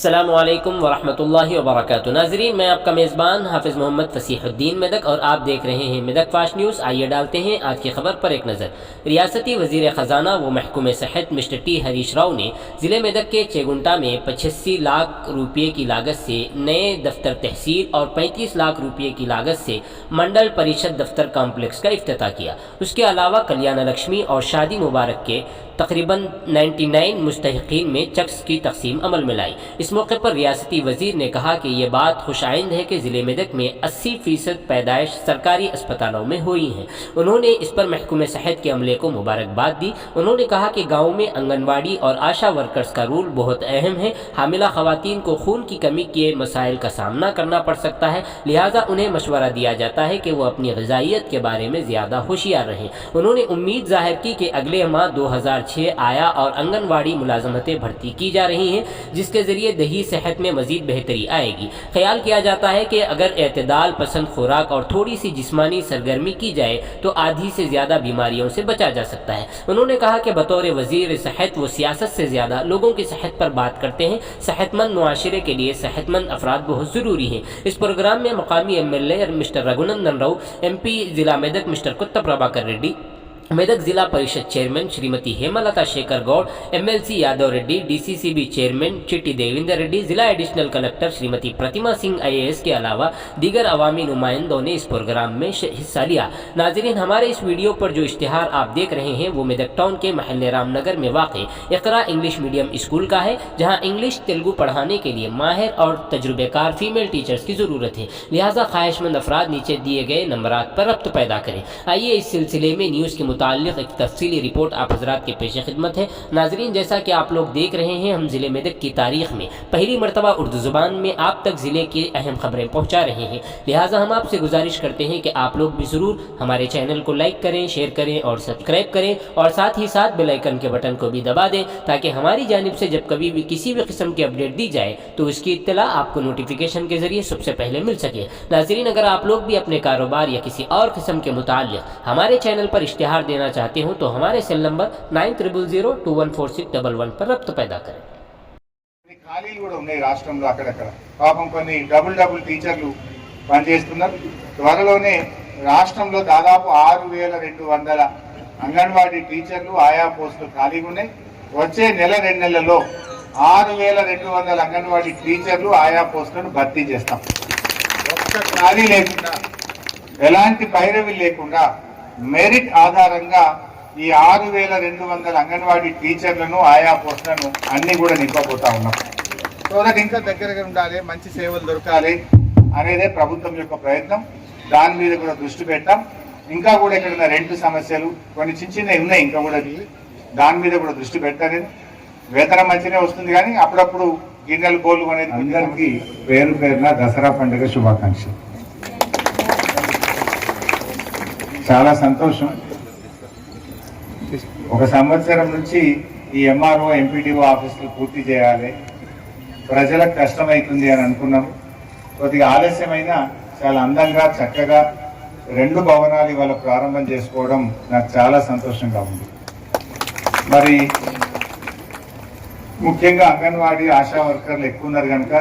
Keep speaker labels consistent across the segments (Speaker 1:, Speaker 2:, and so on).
Speaker 1: अस्सलामु अलैकुम वरहमतुल्लाहि वबरकातुहू। नाज़रीन, मैं आपका मेज़बान हाफिज़ मोहम्मद फसीहुद्दीन मेदक और आप देख रहे हैं मेदक फास्ट न्यूज़। आइए डालते हैं आज की खबर पर एक नज़र। रियासती वज़ीर ख़जाना व महकूम सेहत मिस्टर टी हरीश राव ने ज़िले मेदक के चेगुंटा में 85 लाख रुपये की लागत से नए दफ्तर तहसील और 35 लाख रुपये की लागत से मंडल परिषद दफ्तर कॉम्प्लेक्स का इफ्तिताह किया। उसके अलावा कल्याण लक्ष्मी और शादी मुबारक के तकरीबन 99 मुस्तहिकीन में चेक्स की तकसीम अमल में लाई। इस मौके पर रियासती वज़ीर ने कहा कि ये बात खुशाइंद है कि ज़िले मेदक में 80% पैदाइश सरकारी अस्पतालों में हुई हैं। उन्होंने इस पर महकूम सेहत के अमले को मुबारकबाद दी। उन्होंने कहा कि गाँव में आंगनवाड़ी और आशा वर्कर्स का रोल बहुत अहम है। हामिला ख़वातीन को खून की कमी के मसाइल का सामना करना पड़ सकता है, लिहाजा उन्हें मशवरा दिया जाता है कि वो अपनी ग़िज़ाइयत के बारे में ज़्यादा होशियार रहें। उन्होंने उम्मीद ज़ाहिर की कि अगले माह 2006 आया और आंगनवाड़ी मुलाजमतें भर्ती की जा रही हैं, जिसके ज़रिए दही सेहत में मज़ीद बेहतरी आएगी। ख्याल किया जाता है कि अगर एतदाल पसंद खुराक और थोड़ी सी जिस्मानी सरगर्मी की जाए तो आधी से ज़्यादा बीमारियों से बचा जा सकता है। उन्होंने कहा कि बतौर वज़ीर सेहत वो सियासत से ज़्यादा लोगों की सेहत पर बात करते हैं। सेहतमंद मुआशरे के लिए सेहतमंद अफराद बहुत ज़रूरी हैं। इस प्रोग्राम में मकामी MLA mister Raghunandan Rao, MP ज़िला मेदक मिस्टर कुत्ता प्रभाकर रेड्डी, मेदक ज़िला परिषद chairman Shrimati Hemalatha Shekar Goud, MLC Yadav Reddy, DCCB chairman Chitti Devender Reddy, ज़िला additional collector Shrimati Pratima Singh IAS के अलावा दीगर अवामी नुमाइंदों ने इस प्रोग्राम में हिस्सा लिया। नाज़रीन, हमारे इस वीडियो पर जो इश्तिहार आप देख रहे हैं वो मेदक टाउन के महल्ले रामनगर में वाक़ इक़रा इंग्लिश मीडियम स्कूल का है, जहाँ इंग्लिश तेलुगु पढ़ाने के लिए माहिर और तजुर्बेकार फ़ीमेल टीचर्स की ज़रूरत है। लिहाजा ख्वाहिशमंद अफराद नीचे दिए गए नंबरात पर रब्त पैदा करें। आइए इस सिलसिले में न्यूज़ के मुताल्लिक़ एक तफसीली रिपोर्ट आप हज़रात के पेश खिदमत है। नाज़रीन, जैसा कि आप लोग देख रहे हैं, हम ज़िले मेदक की तारीख़ में पहली मरतबा उर्दू ज़ुबान में आप तक ज़िले की अहम खबरें पहुँचा रहे हैं। लिहाजा हम आपसे गुजारिश करते हैं कि आप लोग भी ज़रूर हमारे चैनल को लाइक करें, शेयर करें और सब्सक्राइब करें, और साथ ही साथ बेल आइकन के बटन को भी दबा दें, ताकि हमारी जानिब से जब कभी भी किसी भी किस्म की अपडेट दी जाए तो उसकी इत्तला आपको नोटिफिकेशन के ज़रिए सबसे पहले मिल सके। नाज़रीन, अगर आप लोग भी अपने कारोबार या किसी और किस्म के मुताल्लिक़ हमारे चैनल पर इश्तिहार देना चाहते हूँ तो हमारे सेल नंबर 9000214611 पर रब्त पैदा करें।
Speaker 2: ఖాళీలు కూడా ఉన్నాయి రాష్ట్రంలో అక్కడక్కడ. పాపం కొన్ని డబుల్ టీచర్లు పనిచేస్తున్నారు. త్వరలోనే రాష్ట్రంలో దాదాపు 6200 అంగన్వాడీ టీచర్లు ఆయా పోస్టులు ఖాళీగా ఉన్నాయి. వచ్చే నెల 2 నెలల్లో 6200 అంగన్వాడీ టీచర్లు ఆయా పోస్టులను భర్తీ చేస్తాం. ఒక్క ఖాళీ లేకుండా, ఎలాంటి పైరవి లేకుండా మెరిట్ ఆధారంగా ఈ 6200 అంగన్వాడీ టీచర్లను ఆయా పోస్టులను అన్ని కూడా నింపబోతా ఉన్నాం. సో దట్ ఇంకా దగ్గరగా ఉండాలి, మంచి సేవలు దొరకాలి అనేదే ప్రభుత్వం యొక్క ప్రయత్నం. దాని మీద కూడా దృష్టి పెట్టాం. ఇంకా కూడా ఇక్కడ రెంట్ సమస్యలు కొన్ని చిన్నవి ఉన్నాయి, ఇంకా కూడా దాని మీద కూడా దృష్టి పెట్టాను. వేతనం మంచినే వస్తుంది, కానీ అప్పుడప్పుడు గిన్నెలు బోళ్ళు అనేది. అందరికీ పేరు పేరున దసరా పండుగ శుభాకాంక్షలు. చాలా సంతోషం. ఒక సంవత్సరం నుంచి ఈ MRO MPDO ఆఫీసులు పూర్తి చేయాలి, ప్రజలకు కష్టమవుతుంది అని అనుకున్నాం. కొద్దిగా ఆలస్యమైనా చాలా అందంగా చక్కగా 2 భవనాలు ఇవాళ ప్రారంభం చేసుకోవడం నాకు చాలా సంతోషంగా ఉంది. మరి ముఖ్యంగా అంగన్వాడీ ఆశా వర్కర్లు ఎక్కువ ఉన్నారు కనుక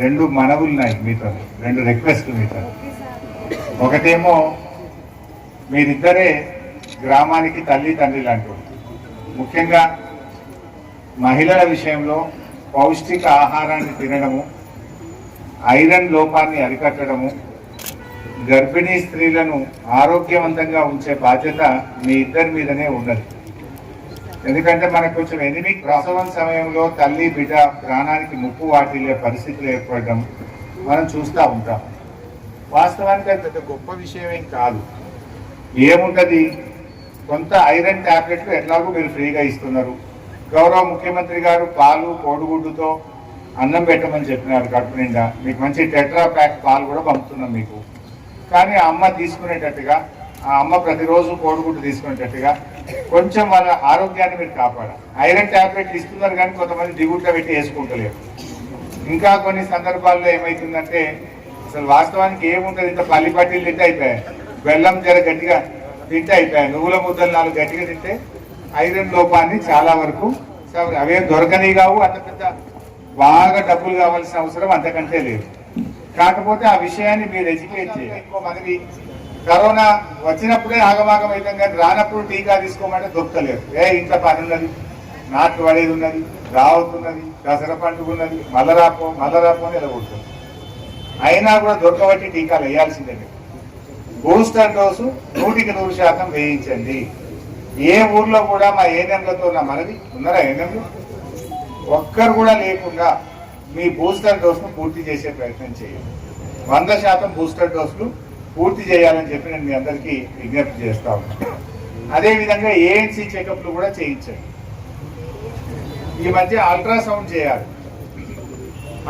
Speaker 2: 2 మనవులు ఉన్నాయి మీతో, 2 రిక్వెస్ట్లు మీతో. ఒకటేమో మీరిద్దరే గ్రామానికి తల్లి తండ్రి లాంటి. ముఖ్యంగా మహిళల విషయంలో పౌష్టిక ఆహారాన్ని తినడము, ఐరన్ లోపాన్ని అరికట్టడము, గర్భిణీ స్త్రీలను ఆరోగ్యవంతంగా ఉంచే బాధ్యత మీ ఇద్దరి మీదనే ఉన్నది. ఎందుకంటే మనకు కొంచెం ఎనిమిక్ ప్రసవం సమయంలో తల్లి బిడ్డ ప్రాణానికి ముప్పు వాటిల్లే పరిస్థితులు ఏర్పడడం మనం చూస్తూ ఉంటాం. వాస్తవానికి అది పెద్ద గొప్ప విషయం ఏం కాదు. ఏముంటుంది, కొంత ఐరన్ ట్యాబ్లెట్లు ఎట్లాగో మీరు ఫ్రీగా ఇస్తున్నారు. గౌరవ ముఖ్యమంత్రి గారు పాలు కోడిగుడ్డుతో అన్నం పెట్టమని చెప్పినారు కడుపు నిండా. మీకు మంచి టెట్రా ప్యాక్ పాలు కూడా పంపుతున్నాం మీకు. కానీ ఆ అమ్మ తీసుకునేటట్టుగా, ఆ అమ్మ ప్రతిరోజు కోడిగుడ్డు తీసుకునేటట్టుగా కొంచెం వాళ్ళ ఆరోగ్యాన్ని మీరు కాపాడాలి. ఐరన్ ట్యాబ్లెట్లు ఇస్తున్నారు కానీ కొంతమంది దిగుట్లో పెట్టి వేసుకుంటలేరు. ఇంకా కొన్ని సందర్భాల్లో ఏమవుతుందంటే అసలు వాస్తవానికి ఏముంటుంది, ఇంత పల్లి పట్టీలు తింటే అయిపోయాయి, బెల్లం జర గట్టిగా తింటే అయిపోయాయి, నువ్వుల ముద్దలు 4 గట్టిగా తింటే ఐరన్ లోపాన్ని చాలా వరకు అవేం దొరకని కావు, అంత పెద్ద బాగా డబ్బులు కావాల్సిన అవసరం అంతకంటే లేదు. కాకపోతే ఆ విషయాన్ని మీరు ఎడ్యుకేట్ చేయాలి. ఇంకో మనకి కరోనా వచ్చినప్పుడే ఆగమాగం అవుతాం కానీ రానప్పుడు టీకా తీసుకోమంటే దొరకలేదు. ఇంట్లో పని ఉన్నది, నాట్లు పడేది ఉన్నది, రావుతున్నది, దసరా పండుగ ఉన్నది, మల్లరాపో అని ఎలగొడుతుంది. అయినా కూడా దొరకబట్టి టీకాలు వేయాల్సిందే. బూస్టర్ డోసు 100% వేయించండి. ఏ ఊర్లో కూడా మా ఏఎన్ఎంలతో నా మనది ఉన్నారా ఏఎన్ఎంలు ఒక్కరు కూడా లేకుండా మీ బూస్టర్ డోస్ను పూర్తి చేసే ప్రయత్నం చేయండి. 100% బూస్టర్ డోసులు పూర్తి చేయాలని చెప్పి నేను మీ అందరికీ విజ్ఞప్తి చేస్తా ఉన్నాను. అదేవిధంగా ఏఎన్సీ చెకప్లు కూడా చేయించండి. ఈ మధ్య అల్ట్రాసౌండ్ చేయాలి.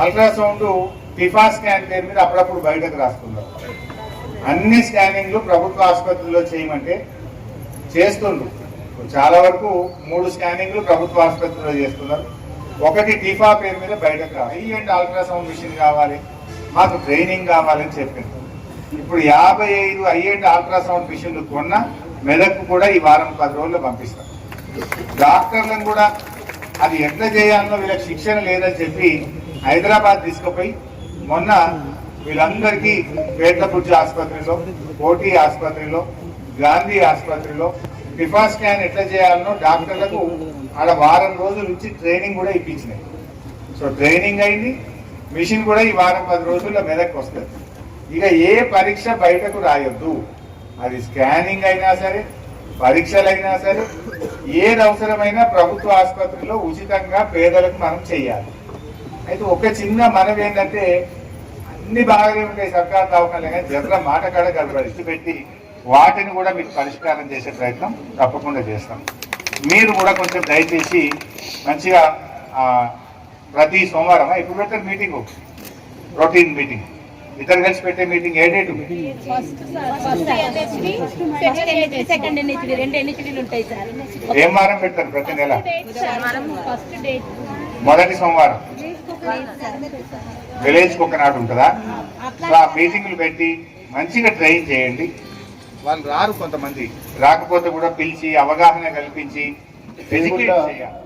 Speaker 2: అల్ట్రాసౌండ్ టిఫా స్కాన్ పేరు మీద అప్పుడప్పుడు బయటకు రాస్తున్నారు. అన్ని స్కానింగ్లు ప్రభుత్వ ఆసుపత్రుల్లో చేయమంటే చేస్తుండ్రు. చాలా వరకు 3 స్కానింగ్లు ప్రభుత్వ ఆసుపత్రిలో చేస్తున్నారు. ఒకటి టిఫా పేరు మీద బయటకు రావాలి. ఏంటి అల్ట్రాసౌండ్ మిషన్ కావాలి, మాకు ట్రైనింగ్ కావాలని చెప్పింది. ఇప్పుడు 55 ఐఏంటి అల్ట్రాసౌండ్ మిషన్లు కొన్నా మెదక్కు కూడా ఈ వారం 10 రోజుల్లో పంపిస్తాం. డాక్టర్లను కూడా అది ఎట్లా చేయాలో వీళ్ళకి శిక్షణ లేదని చెప్పి హైదరాబాద్ తీసుకుపోయి మొన్న వీళ్ళందరికీ పేట్లపుర్జి ఆసుపత్రిలో, కోటి ఆసుపత్రిలో, గాంధీ ఆసుపత్రిలో టిఫా స్కాన్ ఎట్లా చేయాలనో డాక్టర్లకు ఆడ వారం రోజుల నుంచి ట్రైనింగ్ కూడా ఇప్పించినాయి. సో ట్రైనింగ్ అయింది, మిషన్ కూడా ఈ వారం 10 రోజుల్లో మెదక్కి వస్తుంది. ఇక ఏ పరీక్ష బయటకు రాయొద్దు. అది స్కానింగ్ అయినా సరే, పరీక్షలు అయినా సరే, ఏది అవసరమైనా ప్రభుత్వ ఆసుపత్రిలో ఉచితంగా పేదలకు మనం చేయాలి. అయితే ఒక చిన్న మనవి ఏంటంటే అన్ని బాగానే ఉంటాయి సర్కారు దవాఖానలు, కానీ జర్ర మాట కాడ గడబడి పెట్టి వాటిని కూడా మీకు పరిష్కారం చేసే ప్రయత్నం తప్పకుండా చేస్తాం. మీరు కూడా కొంచెం దయచేసి మంచిగా ప్రతి సోమవారం ఇప్పుడు పెట్టారు మీటింగ్, రొటీన్ మీటింగ్, ఇద్దరు కలిసి పెట్టే మీటింగ్ ఏ డేట్? ఏం వారం పెడతారు ప్రతి నెల? మొదటి సోమవారం విలేజ్కి ఒకనాడు ఉంటుందా? సో ఆ మీటింగ్లు పెట్టి మంచిగా ట్రైన్ చేయండి. వాళ్ళు రారు, కొంతమంది రాకపోతే కూడా పిలిచి అవగాహన కల్పించి ఎడ్యుకేట్ చేయాలి.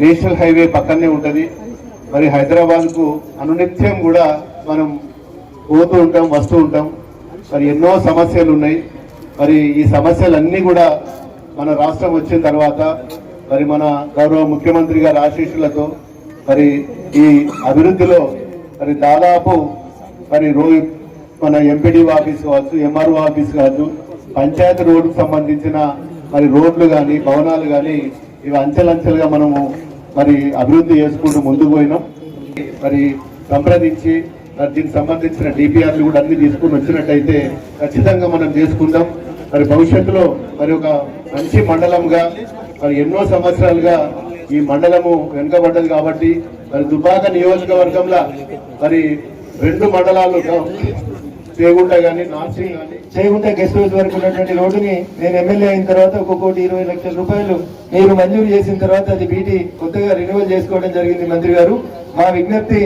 Speaker 3: నేషనల్ హైవే పక్కనే ఉంటది. మరి హైదరాబాద్ కు అనునిత్యం కూడా మనం పోతూ ఉంటాం, వస్తూ ఉంటాం. మరి ఎన్నో సమస్యలు ఉన్నాయి. మరి ఈ సమస్యలన్నీ కూడా మన రాష్ట్రం వచ్చిన తర్వాత మరి మన గౌరవ ముఖ్యమంత్రి గారి ఆశీస్సులతో మరి ఈ అభివృద్ధిలో మరి దాదాపు మరి మన ఎంపీడీ ఆఫీస్ కావచ్చు, ఎంఆర్ఓ ఆఫీస్ కావచ్చు, పంచాయతీ రోడ్డుకు సంబంధించిన మరి రోడ్లు కానీ భవనాలు కానీ ఇవి అంచెలంచెలుగా మనము మరి అభివృద్ధి చేసుకుంటూ ముందుకు పోయినాం. మరి సంప్రదించి దీనికి సంబంధించిన డిపిఆర్లు కూడా అన్ని తీసుకుని వచ్చినట్టయితే ఖచ్చితంగా మనం చేసుకుందాం. మరి భవిష్యత్తులో మరి ఒక మంచి మండలంగా మరి ఎన్నో సంవత్సరాలుగా ఈ మండలము వెనుకబడ్డది కాబట్టి మరి దుబ్బాక నియోజకవర్గంలో మరి 2 మండలాలు చేగుంట కానీ నార్సింగ్ కానీ చేగుంట గెస్ట్ హౌస్ వరకు ఉన్నటువంటి రోడ్డుని నేను ఎమ్మెల్యే అయిన తర్వాత 1,20,00,000 రూపాయలు మీరు మంజూరు చేసిన తర్వాత అది బీటీ కొత్తగా రెన్యువల్ చేసుకోవడం జరిగింది మంత్రి గారు. మా విజ్ఞప్తి,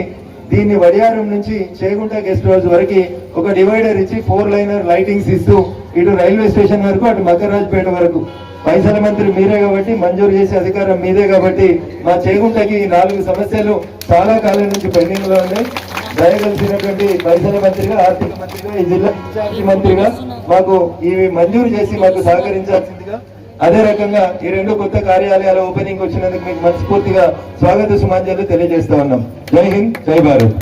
Speaker 3: దీన్ని వడియారం నుంచి చేగుంట గెస్ట్ హౌస్ వరకు ఒక డివైడర్ ఇచ్చి 4 లైనర్ లైటింగ్స్ ఇస్తూ ఇటు రైల్వే స్టేషన్ వరకు అటు మకర్రాజ్పేట వరకు పైసల మంత్రి మీరే కాబట్టి మంజూరు చేసే అధికారం మీదే కాబట్టి మా చేగుంటకి 4 సమస్యలు చాలా కాలం నుంచి పెండింగ్ లో ఉన్నాయి. దయగలిసినటువంటి పైసల మంత్రిగా, ఆర్థిక మంత్రిగా, ఈ జిల్లా ఇన్ఛార్జి మంత్రిగా మాకు ఇవి మంజూరు చేసి మాకు సహకరించాల్సిందిగా, అదే రకంగా ఈ 2 కొత్త కార్యాలయాల ఓపెనింగ్ వచ్చినందుకు మీకు మనస్ఫూర్తిగా స్వాగత సుమాంజలు తెలియజేస్తా ఉన్నాం. జై హింద్, జై భారత్.